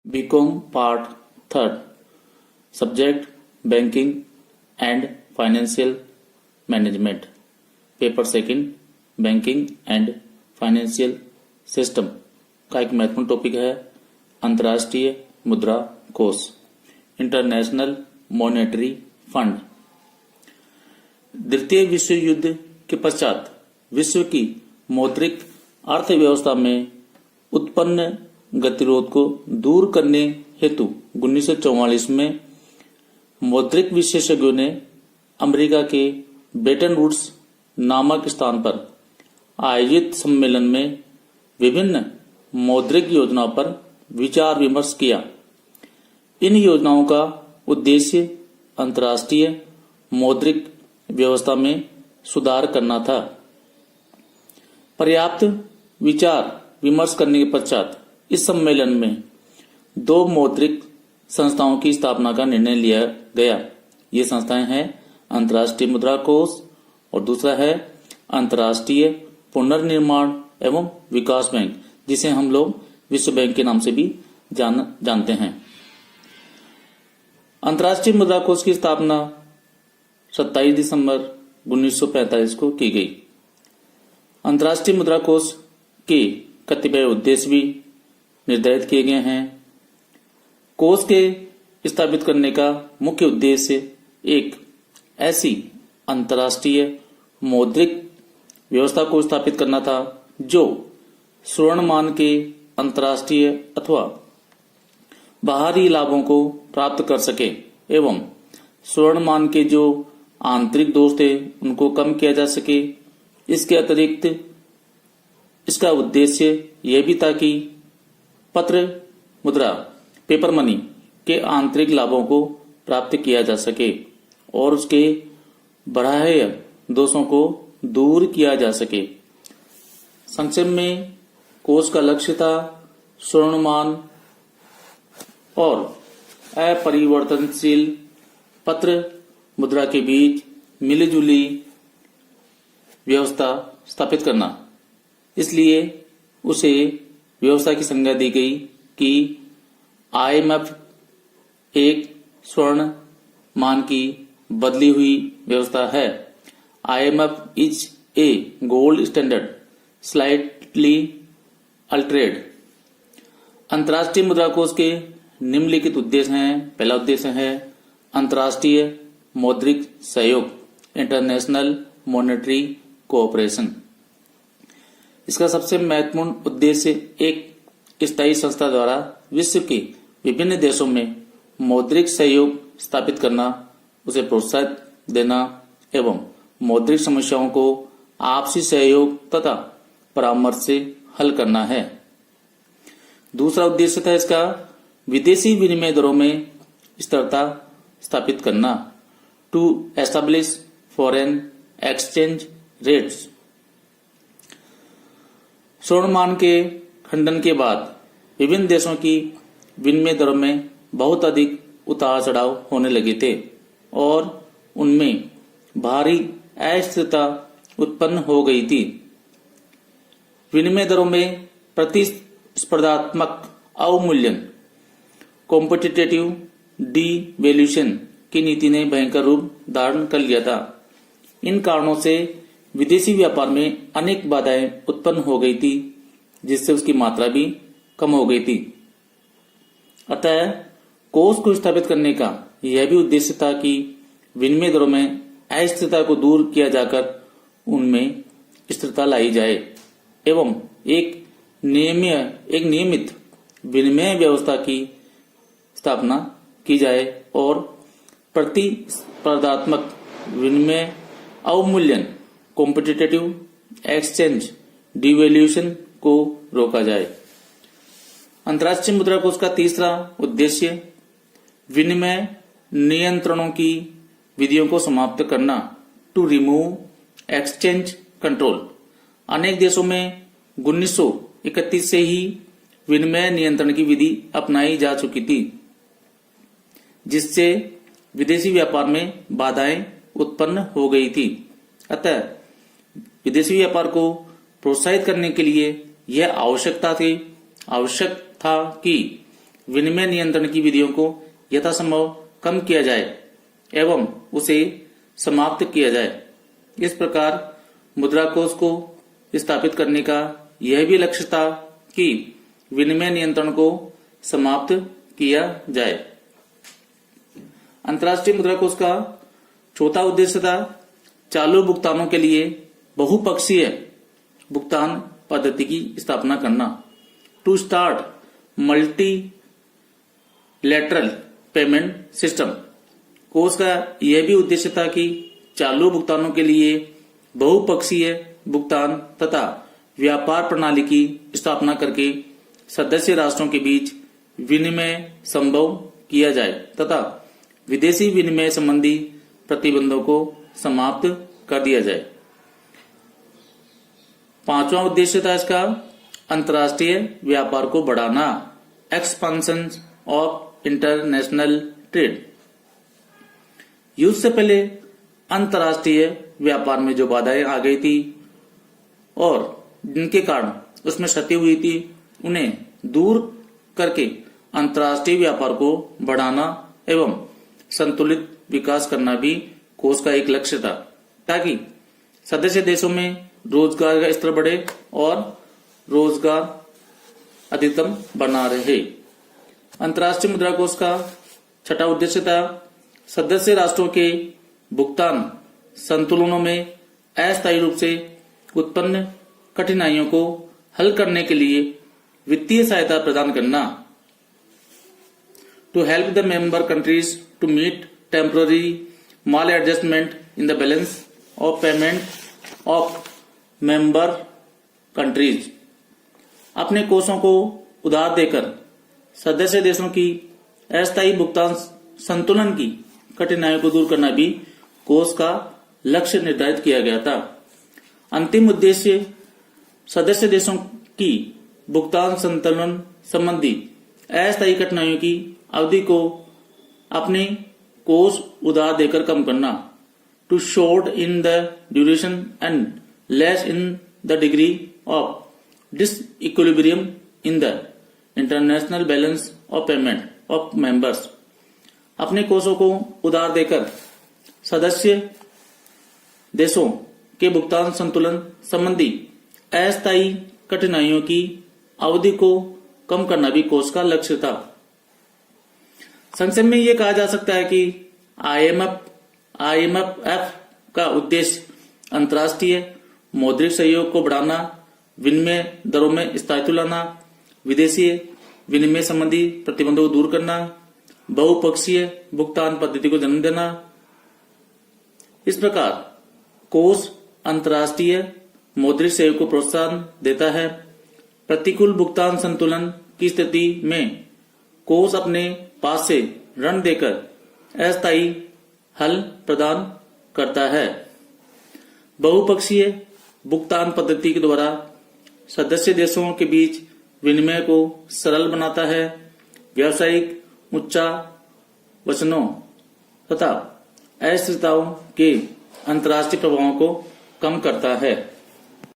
BCom part third subject banking and financial management paper second banking and financial system का एक महत्वपूर्ण topic है अंतर्राष्ट्रीय मुद्रा कोष इंटरनेशनल मॉनेटरी फंड। द्वितीय विश्व युद्ध के पश्चात विश्व की मौद्रिक अर्थव्यवस्था में उत्पन्न गतिरोध को दूर करने हेतु 1944 में मौद्रिक विशेषज्ञों ने अमेरिका के ब्रेटन वुड्स नामक स्थान पर आयोजित सम्मेलन में विभिन्न मौद्रिक योजनाओं पर विचार विमर्श किया। इन योजनाओं का उद्देश्य अंतर्राष्ट्रीय मौद्रिक व्यवस्था में सुधार करना था। पर्याप्त विचार विमर्श करने के पश्चात इस सम्मेलन में दो मौद्रिक संस्थाओं की स्थापना का निर्णय लिया गया। ये संस्थाएं हैं अंतर्राष्ट्रीय मुद्रा कोष और दूसरा है अंतर्राष्ट्रीय पुनर्निर्माण एवं विकास बैंक, जिसे हम लोग विश्व बैंक के नाम से भी जानते हैं। अंतर्राष्ट्रीय मुद्रा कोष की स्थापना 27 दिसंबर 1945 को की गई। अंतर्राष्ट्रीय मुद्रा कोष के कतिपय उद्देश्य भी निर्धारित किए गए हैं। कोष के स्थापित करने का मुख्य उद्देश्य एक ऐसी अंतर्राष्ट्रीय मौद्रिक व्यवस्था को स्थापित करना था जो स्वर्णमान के अंतर्राष्ट्रीय अथवा बाहरी लाभों को प्राप्त कर सके एवं स्वर्णमान के जो आंतरिक दोष थे उनको कम किया जा सके। इसके अतिरिक्त इसका उद्देश्य यह भी था कि पत्र मुद्रा पेपर मनी के आंतरिक लाभों को प्राप्त किया जा सके और उसके बढ़ाए दोषों को दूर किया जा सके। संक्षेप में कोष का लक्ष्य था स्वर्णमान और अपरिवर्तनशील पत्र मुद्रा के बीच मिलीजुली व्यवस्था स्थापित करना। इसलिए उसे व्यवस्था की संज्ञा दी गई कि IMF एक स्वर्ण मान की बदली हुई व्यवस्था है। IMF is a gold standard slightly altered. अंतर्राष्ट्रीय मुद्रा कोष के निम्नलिखित उद्देश्य हैं। पहला उद्देश्य है अंतर्राष्ट्रीय मौद्रिक सहयोग इंटरनेशनल मॉनेटरी कोऑपरेशन। इसका सबसे महत्वपूर्ण उद्देश्य एक स्थायी संस्था द्वारा विश्व के विभिन्न देशों में मौद्रिक सहयोग स्थापित करना, उसे प्रोत्साहित देना एवं मौद्रिक समस्याओं को आपसी सहयोग तथा परामर्श से हल करना है। दूसरा उद्देश्य था इसका विदेशी विनिमय दरों में स्थिरता स्थापित करना, to establish foreign exchange rates. स्वर्णमान के खंडन के बाद विभिन्न देशों की विनिमय दरों में बहुत अधिक उतार चढ़ाव होने लगे थे और उनमें भारी अस्थिरता उत्पन्न हो गई थी। विनिमय दरों में प्रतिस्पर्धात्मक अवमूल्यन कॉम्पिटिटिव डीवैल्यूएशन की नीति ने भयंकर रूप धारण कर लिया था। इन कारणों से विदेशी व्यापार में अनेक बाधाएं उत्पन्न हो गई थी, जिससे उसकी मात्रा भी कम हो गई थी। अतः कोष को स्थापित करने का यह भी उद्देश्य था कि विनिमय दरों में अस्थिरता को दूर किया जाकर उनमें स्थिरता लाई जाए एवं एक नियमित विनिमय व्यवस्था की स्थापना की जाए और प्रतिस्पर्धात्मक विनिमय अवमूल्यन कॉम्पिटिटिव एक्सचेंज डिवैल्यूएशन को रोका जाए। अंतर्राष्ट्रीय मुद्रा कोष का तीसरा उद्देश्य विनिमय नियंत्रणों की विधियों को समाप्त करना, टू रिमूव एक्सचेंज कंट्रोल। अनेक देशों में 1931 से ही विनिमय नियंत्रण की विधि अपनाई जा चुकी थी, जिससे विदेशी व्यापार में बाधाएं उत्पन्न हो गई थी। अतः विदेशी व्यापार को प्रोत्साहित करने के लिए यह आवश्यक था कि विनिमय नियंत्रण की विधियों को यथासंभव कम किया जाए एवं उसे समाप्त किया जाए। इस प्रकार मुद्रा कोष को स्थापित करने का यह भी लक्ष्य था कि विनिमय नियंत्रण को समाप्त किया जाए। अंतर्राष्ट्रीय मुद्रा कोष का चौथा उद्देश्य था चालू भुगतानों के लिए बहुपक्षीय भुगतान पद्धति की स्थापना करना। To start multilateral payment system. कोष का यह भी उद्देश्य था कि चालू भुगतानों के लिए बहुपक्षीय भुगतान तथा व्यापार प्रणाली की स्थापना करके सदस्य राष्ट्रों के बीच विनिमय संभव किया जाए तथा विदेशी विनिमय संबंधी प्रतिबंधों को समाप्त कर दिया जाए। पांचवा उद्देश्य था इसका अंतर्राष्ट्रीय व्यापार को बढ़ाना। Expansion of international trade. युद्ध से पहले अंतर्राष्ट्रीय व्यापार में जो बाधाएं आ गई थी और जिनके कारण उसमें क्षति हुई थी, उन्हें दूर करके अंतर्राष्ट्रीय व्यापार को बढ़ाना एवं संतुलित विकास करना भी कोष का एक लक्ष्य था, ताकि सदस्य देशों में रोजगार का स्तर बढ़े और रोजगार अधिकतम बना रहे। अंतर्राष्ट्रीय मुद्रा कोष का छठा उद्देश्य था सदस्य राष्ट्रों के भुगतान संतुलनों में अस्थायी रूप से उत्पन्न कठिनाइयों को हल करने के लिए वित्तीय सहायता प्रदान करना। To help the member countries to meet temporary maladjustment in the balance of payment of member countries. अपने कोषों को उधार देकर सदस्य देशों की अस्थायी भुगतान संतुलन की कठिनाइयों को दूर करना भी कोष का लक्ष्य निर्धारित किया गया था। अंतिम उद्देश्य सदस्य देशों की भुगतान संतुलन संबंधी अस्थायी कठिनाइयों की अवधि को अपने कोष उधार देकर कम करना। To short in the duration and less in the degree of disequilibrium in the international balance of payment of members. अपने कोषों को उधार देकर सदस्य देशों के भुगतान संतुलन संबंधी अस्थायी कठिनाइयों की अवधि को कम करना भी कोष का लक्ष्य था। संक्षेप में यह कहा जा सकता है कि आईएमएफ का उद्देश्य अंतर्राष्ट्रीय मौद्रिक सहयोग को बढ़ाना, विनिमय दरों में स्थायित्व लाना, विदेशी विनिमय संबंधी प्रतिबंधों को दूर करना, बहुपक्षीय भुगतान पद्धति को जन्म देना। इस प्रकार कोष अंतर्राष्ट्रीय मौद्रिक सहयोग को प्रोत्साहन देता है। प्रतिकूल भुगतान संतुलन की स्थिति में कोष अपने पास से ऋण देकर अस्थायी हल प्रदान करता है। बहुपक्षीय भुगतान पद्धति के द्वारा सदस्य देशों के बीच विनिमय को सरल बनाता है, व्यावसायिक उच्चावचनों तथा अस्थिरताओं के अंतर्राष्ट्रीय प्रभावों को कम करता है।